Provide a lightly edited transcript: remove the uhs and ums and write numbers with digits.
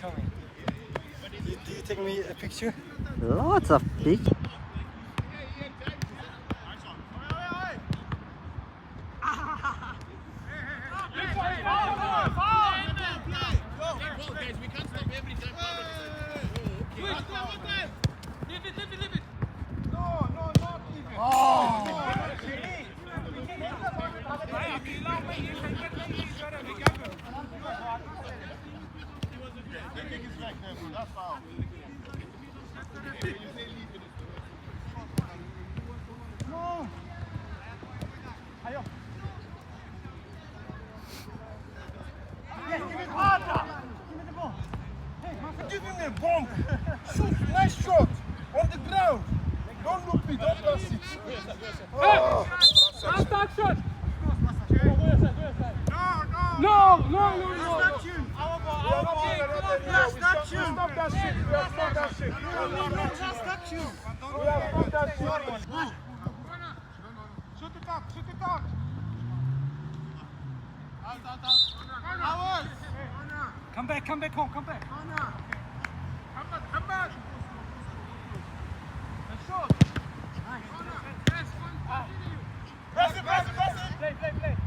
show me. Do you take me a picture? Lots of big. Give him a bomb. Shoot, nice shot. On the ground. Don't look me, don't pass it. Oh. Last action! No! Last action. Stop that shit. Stop that shit. Last action! Stop that shit. Shoot it up. Come back home, come back. Come back. Press it. Play.